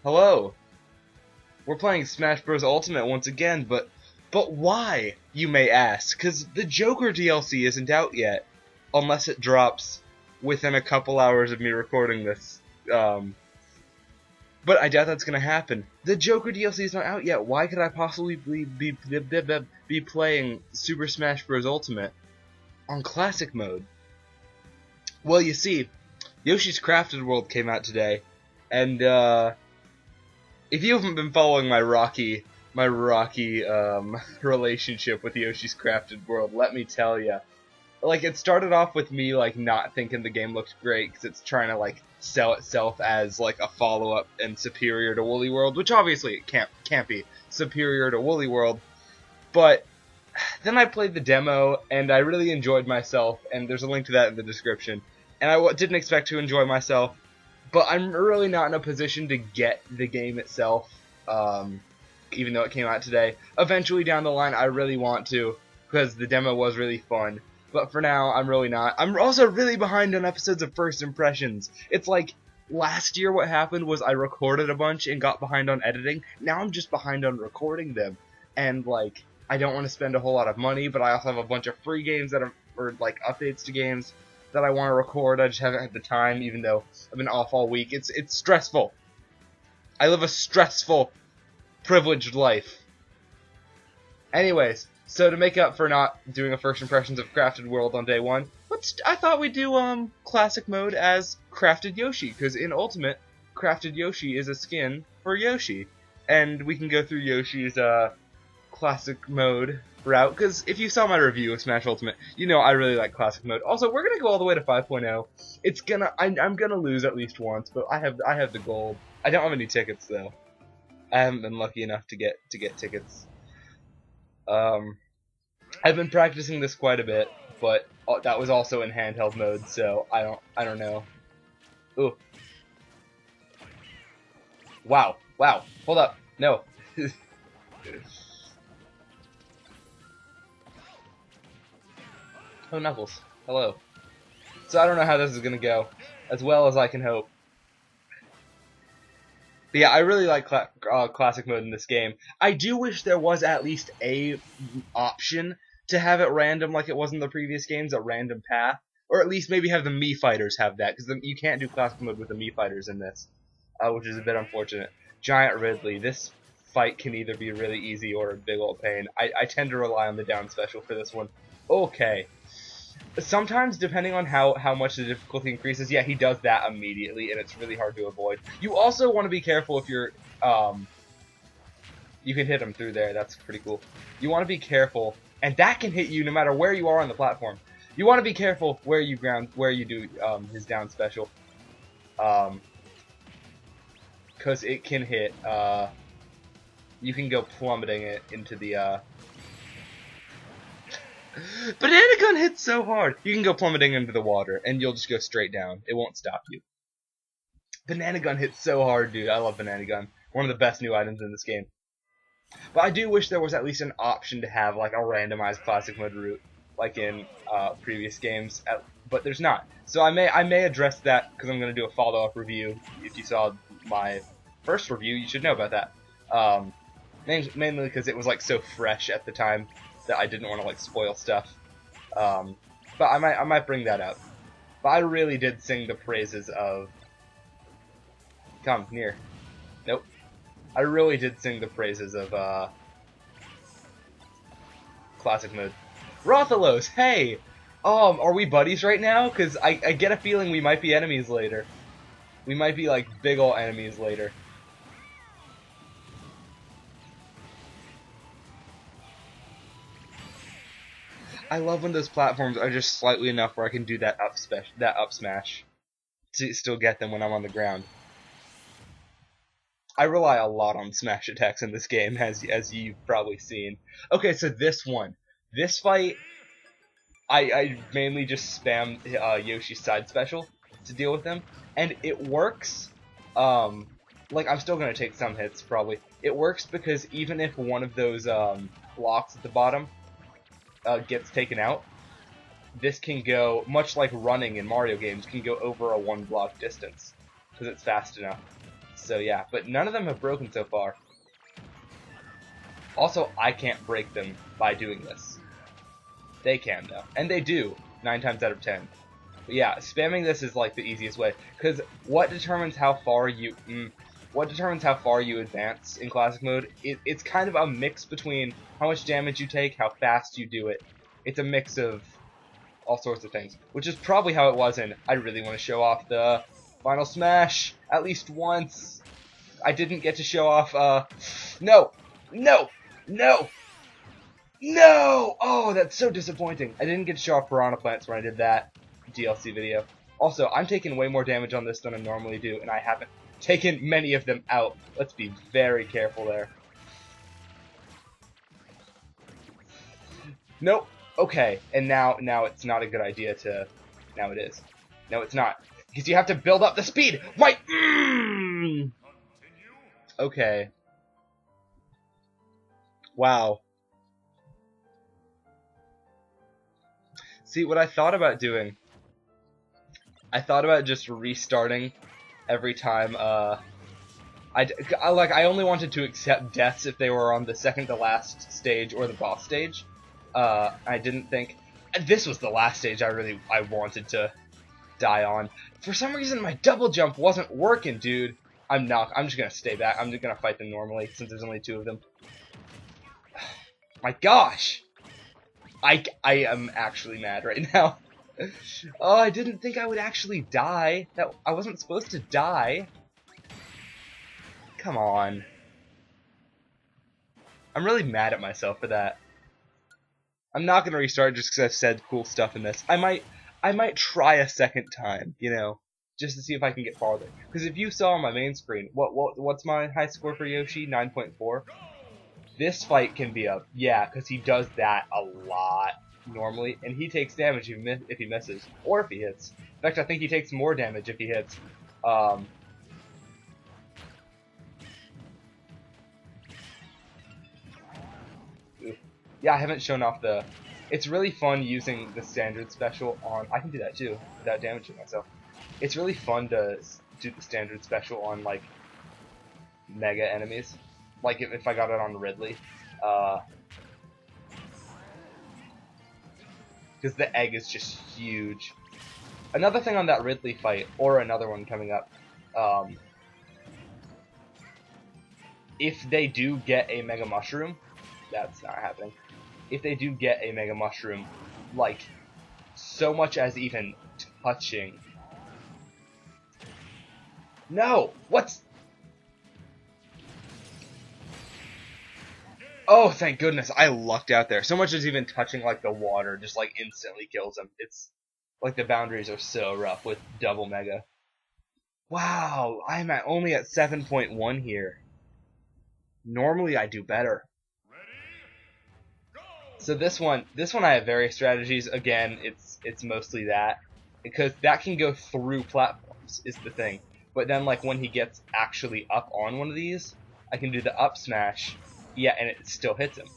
Hello. We're playing Smash Bros. Ultimate once again, but why, you may ask? Because the Joker DLC isn't out yet, unless it drops within a couple hours of me recording this. But I doubt that's gonna happen. The Joker DLC is not out yet. Why could I possibly be playing Super Smash Bros. Ultimate on Classic mode? Well, you see, Yoshi's Crafted World came out today, and if you haven't been following my rocky relationship with Yoshi's Crafted World, let me tell you, like, it started off with me like not thinking the game looked great because it's trying to like sell itself as like a follow-up and superior to Woolly World, which obviously it can't be superior to Woolly World. But then I played the demo and I really enjoyed myself, and there's a link to that in the description. And I didn't expect to enjoy myself, but I'm really not in a position to get the game itself, even though it came out today. Eventually down the line I really want to, because the demo was really fun. But for now, I'm really not. I'm also really behind on episodes of First Impressions. It's like, last year what happened was I recorded a bunch and got behind on editing. Now I'm just behind on recording them. And, like, I don't want to spend a whole lot of money, but I also have a bunch of free games that are, or, like, updates to games that I want to record. I just haven't had the time, even though I've been off all week. It's stressful. I live a stressful, privileged life. Anyways, so to make up for not doing a First Impressions of Crafted World on day one, I thought we'd do Classic mode as Crafted Yoshi, because in Ultimate, Crafted Yoshi is a skin for Yoshi. And we can go through Yoshi's Classic mode route, because if you saw my review of Smash Ultimate, you know I really like Classic mode. Also, we're gonna go all the way to 5.0. I'm gonna lose at least once, but I have the gold. I don't have any tickets though. I haven't been lucky enough to get tickets. I've been practicing this quite a bit, but that was also in handheld mode, so I don't know. Ooh. Wow. Hold up. No. Oh, Knuckles. Hello. So I don't know how this is gonna go, as well as I can hope. But yeah, I really like Classic mode in this game. I do wish there was at least a option to have it random like it was in the previous games, a random path. Or at least maybe have the Mii Fighters have that, because you can't do Classic mode with the Mii Fighters in this, which is a bit unfortunate. Giant Ridley, this fight can either be really easy or a big old pain. I tend to rely on the down special for this one. Okay. Sometimes, depending on how much the difficulty increases, yeah, he does that immediately, and it's really hard to avoid. You also want to be careful if you're, you can hit him through there, that's pretty cool. You want to be careful, and that can hit you no matter where you are on the platform. You want to be careful where you do, his down special. Because it can hit, you can go plummeting it into the, Banana Gun hits so hard. You can go plummeting into the water, and you'll just go straight down. It won't stop you. Banana Gun hits so hard, dude. I love Banana Gun. One of the best new items in this game. But I do wish there was at least an option to have like a randomized Classic mode route, like in previous games. But there's not. So I may address that because I'm going to do a follow-up review. If you saw my first review, you should know about that. Mainly because it was like so fresh at the time that I didn't want to like spoil stuff, but I might bring that up. But I really did sing the praises of. Come near. Nope. I really did sing the praises of Classic mode. Rothalos, hey, are we buddies right now? Cause I get a feeling we might be enemies later. We might be like big ol' enemies later. I love when those platforms are just slightly enough where I can do that up smash to still get them when I'm on the ground. I rely a lot on smash attacks in this game, as you've probably seen. Okay, so this fight, I mainly just spam Yoshi's side special to deal with them, and it works. Like, I'm still gonna take some hits probably. It works because even if one of those blocks at the bottom gets taken out, this can go, much like running in Mario games, can go over a 1 block distance, because it's fast enough. So yeah, but none of them have broken so far. Also, I can't break them by doing this. They can though, and they do 9 times out of 10. But yeah, spamming this is like the easiest way, because what determines how far you advance in classic mode? It's kind of a mix between how much damage you take, how fast you do it. It's a mix of all sorts of things, which is probably how it was in. I really want to show off the final smash at least once. I didn't get to show off. No, no, no. No! Oh, that's so disappointing. I didn't get to show off Piranha Plants when I did that DLC video. Also, I'm taking way more damage on this than I normally do, and I haven't taken many of them out. Let's be very careful there. Nope. Okay, and now it's not a good idea to... Now it is. No, it's not. Because you have to build up the speed! Right! Okay. Wow. See, what I thought about doing, I thought about just restarting every time, I only wanted to accept deaths if they were on the second to last stage or the boss stage. I didn't think, this was the last stage I wanted to die on. For some reason, my double jump wasn't working, dude. I'm just gonna stay back. I'm just gonna fight them normally, since there's only 2 of them. My gosh! I am actually mad right now. Oh, I didn't think I would actually die. I wasn't supposed to die. Come on. I'm really mad at myself for that. I'm not gonna restart just because I've said cool stuff in this. I might try a second time, you know, just to see if I can get farther. Because if you saw on my main screen, what's my high score for Yoshi? 9.4. This fight can be a, yeah, because he does that a lot normally, and he takes damage if he misses, or if he hits. In fact, I think he takes more damage if he hits. Yeah, I haven't shown off the... It's really fun using the standard special on... I can do that too, without damaging myself. It's really fun to do the standard special on, like, mega enemies. Like if I got it on Ridley, because the egg is just huge. Another thing on that Ridley fight, or another one coming up, if they do get a Mega Mushroom, that's not happening. If they do get a Mega Mushroom, like, so much as even touching... No! What's... Oh, thank goodness, I lucked out there. So much as even touching, like, the water just, like, instantly kills him. It's, like, the boundaries are so rough with double Mega. Wow, I'm only at 7.1 here. Normally I do better. So this one I have various strategies. Again, it's mostly that. Because that can go through platforms, is the thing. But then, like, when he gets actually up on one of these, I can do the up smash. Yeah, and it still hits him.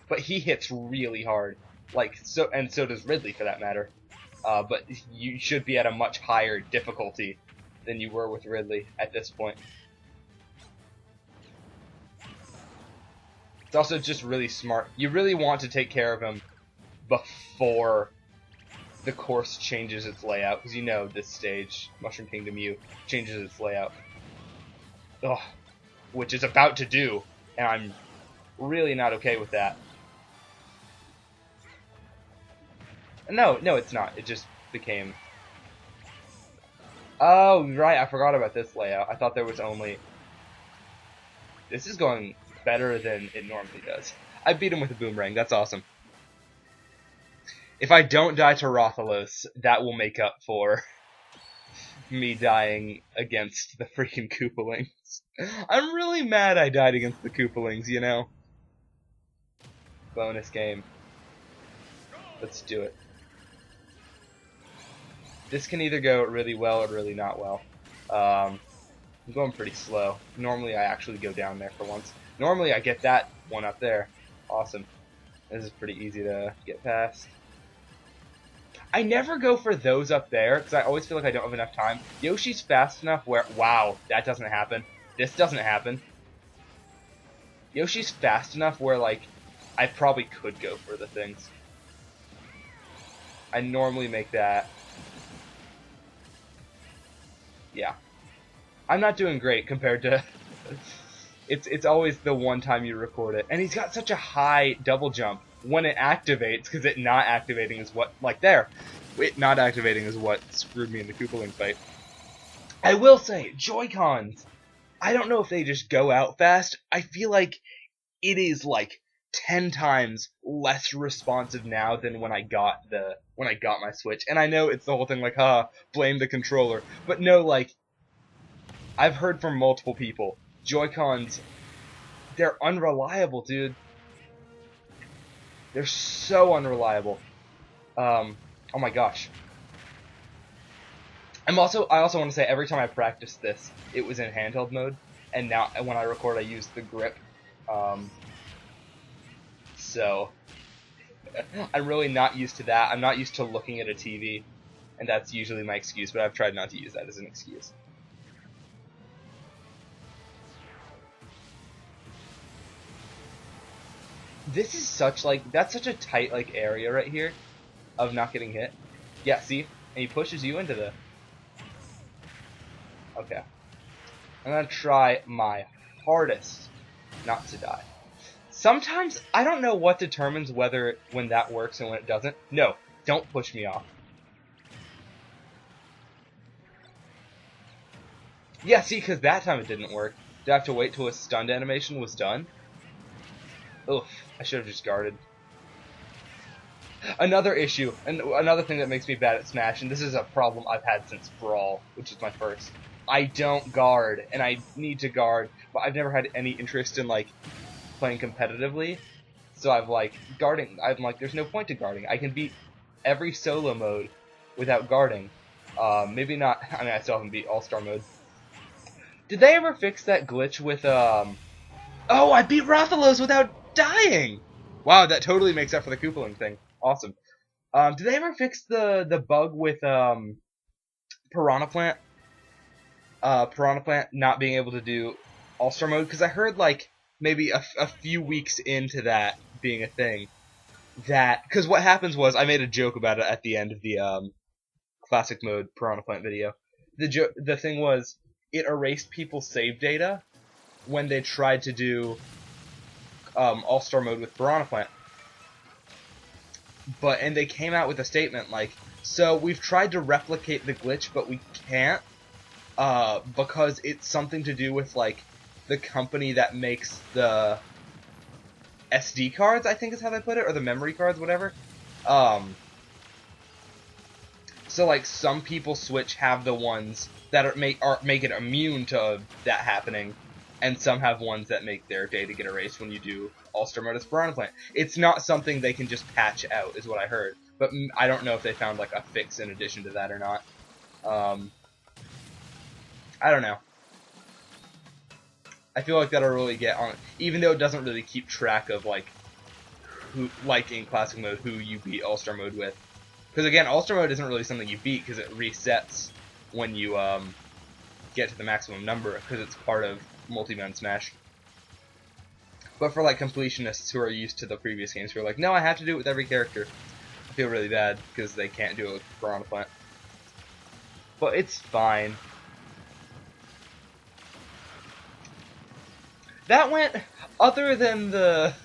But he hits really hard. Like, so does Ridley for that matter. But you should be at a much higher difficulty than you were with Ridley at this point. It's also just really smart. You really want to take care of him before the course changes its layout, because you know this stage, Mushroom Kingdom U, changes its layout. Ugh. Which is about to do, and I'm really not okay with that. No, it's not. It just became... Oh, right, I forgot about this layout. I thought there was only... This is going better than it normally does. I beat him with a boomerang. That's awesome. If I don't die to Rathalos, that will make up for me dying against the freaking Koopalings. I'm really mad I died against the Koopalings, you know? Bonus game. Let's do it. This can either go really well or really not well. I'm going pretty slow. Normally I actually go down there for once. Normally I get that one up there. Awesome. This is pretty easy to get past. I never go for those up there, because I always feel like I don't have enough time. Yoshi's fast enough where, wow, that doesn't happen. This doesn't happen. Yoshi's fast enough where, like, I probably could go for the things. I normally make that. Yeah. I'm not doing great compared to... it's always the one time you record it. And he's got such a high double jump when it activates, because it not activating is what... Like, there. It not activating is what screwed me in the Koopaling fight. I will say, Joy-Cons, I don't know if they just go out fast. I feel like it is, like, 10 times less responsive now than when I got my Switch. And I know it's the whole thing like, blame the controller. But no, like, I've heard from multiple people, Joy-Cons, they're unreliable, dude. They're so unreliable. Oh my gosh. I also want to say, every time I practiced this, it was in handheld mode, and now when I record, I use the grip. So I'm really not used to that. I'm not used to looking at a TV, and that's usually my excuse, but I've tried not to use that as an excuse. This is such, like, that's such a tight, like, area right here of not getting hit. Yeah, see? And he pushes you into the... Okay. I'm gonna try my hardest not to die. Sometimes, I don't know what determines when that works and when it doesn't. No, don't push me off. Yeah, see, because that time it didn't work. Did I have to wait till a stunned animation was done? Oof, I should have just guarded. Another issue, and another thing that makes me bad at Smash, and this is a problem I've had since Brawl, which is my first. I don't guard, and I need to guard, but I've never had any interest in, like, playing competitively. So I'm like, there's no point to guarding. I can beat every solo mode without guarding. Maybe not, I mean, I still haven't beat All-Star mode. Did they ever fix that glitch with, Oh, I beat Rathalos without dying! Wow, that totally makes up for the Koopaling thing. Awesome. Did they ever fix the bug with, Piranha Plant? Piranha Plant not being able to do All-Star mode? Because I heard, like, maybe a few weeks into that being a thing, because what happens was, I made a joke about it at the end of the, Classic Mode Piranha Plant video. The thing was, it erased people's save data when they tried to do All-Star mode with Piranha Plant. And they came out with a statement like, so we've tried to replicate the glitch, but we can't, because it's something to do with, like, the company that makes the SD cards, I think is how they put it, or the memory cards, whatever. So, like, some people Switch have the ones that make it immune to that happening, and some have ones that make their data get erased when you do All-Star mode as Piranha Plant. It's not something they can just patch out, is what I heard. But I don't know if they found, like, a fix in addition to that or not. I don't know. I feel like that'll really get on, even though it doesn't really keep track of, like, who, like in Classic Mode, who you beat All-Star Mode with. Because, again, All-Star Mode isn't really something you beat, because it resets when you, get to the maximum number, because it's part of Multi-Man Smash. But for, like, completionists who are used to the previous games, who are like, no, I have to do it with every character, I feel really bad, because they can't do it with Piranha Plant. But it's fine. That went, other than the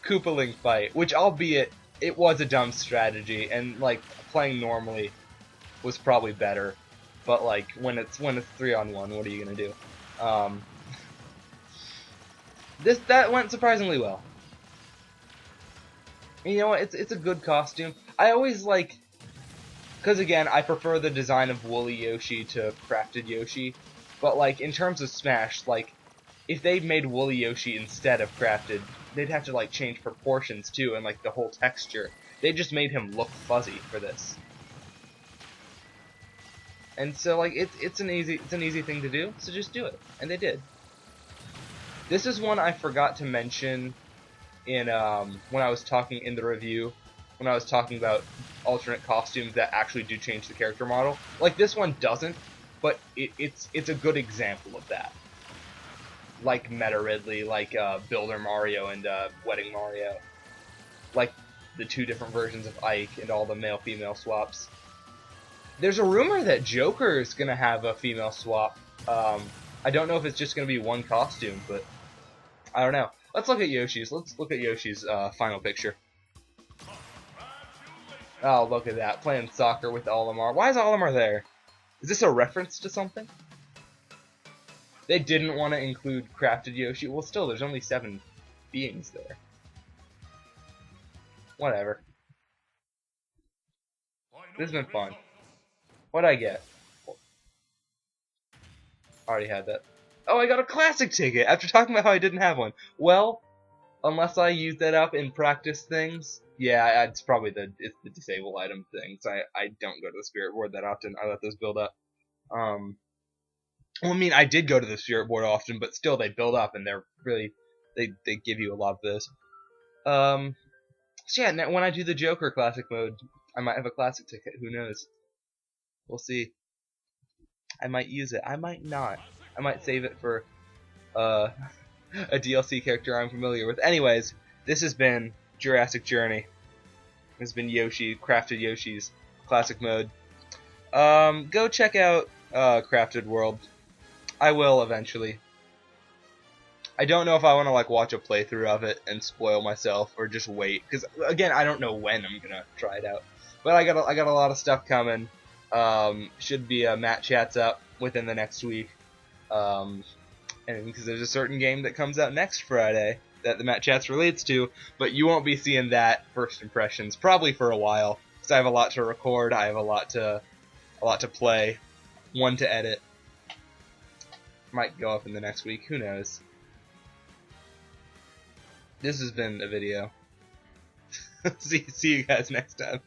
Koopaling fight, which, albeit, it was a dumb strategy, and, like, playing normally was probably better. But, like, when it's 3-on-1, what are you gonna do? That went surprisingly well. And you know what? It's a good costume. I always like, because again, I prefer the design of Woolly Yoshi to Crafted Yoshi. But, like, in terms of Smash, like, if they made Woolly Yoshi instead of Crafted, they'd have to, like, change proportions too, and, like, the whole texture. They just made him look fuzzy for this. And so, like, it's an easy thing to do, so just do it. And they did. This is one I forgot to mention in when I was talking in the review when I was talking about alternate costumes that actually do change the character model. Like, this one doesn't, but it's a good example of that. Like Meta Ridley, like Builder Mario and Wedding Mario. Like the two different versions of Ike and all the male-female swaps. There's a rumor that Joker is going to have a female swap. I don't know if it's just going to be one costume, but I don't know. Let's look at Yoshi's. Let's look at Yoshi's final picture. Oh, look at that. Playing soccer with Olimar. Why is Olimar there? Is this a reference to something? They didn't want to include Crafted Yoshi. Well, still, there's only 7 beings there. Whatever. This has been fun. What'd I get? Already had that. Oh, I got a classic ticket after talking about how I didn't have one. Well, unless I use that up in practice things, yeah, it's probably the disable item things. I don't go to the spirit board that often. I let those build up. Well, I mean, I did go to the spirit board often, but still they build up and they're really they give you a lot of those. So yeah, now when I do the Joker classic mode, I might have a classic ticket. Who knows? We'll see. I might use it. I might not. I might save it for a DLC character I'm familiar with. Anyways, this has been Jurassic Journey. This has been Yoshi, Crafted Yoshi's classic mode. Go check out Crafted World. I will eventually. I don't know if I want to like watch a playthrough of it and spoil myself or just wait, because again, I don't know when I'm gonna try it out. But I got a lot of stuff coming. Should be Matt Chats up within the next week. And because there's a certain game that comes out next Friday that the Matt Chats relates to, but you won't be seeing that first impressions probably for a while, because I have a lot to record, I have a lot to play, one to edit. Might go up in the next week, who knows. This has been a video. See you guys next time.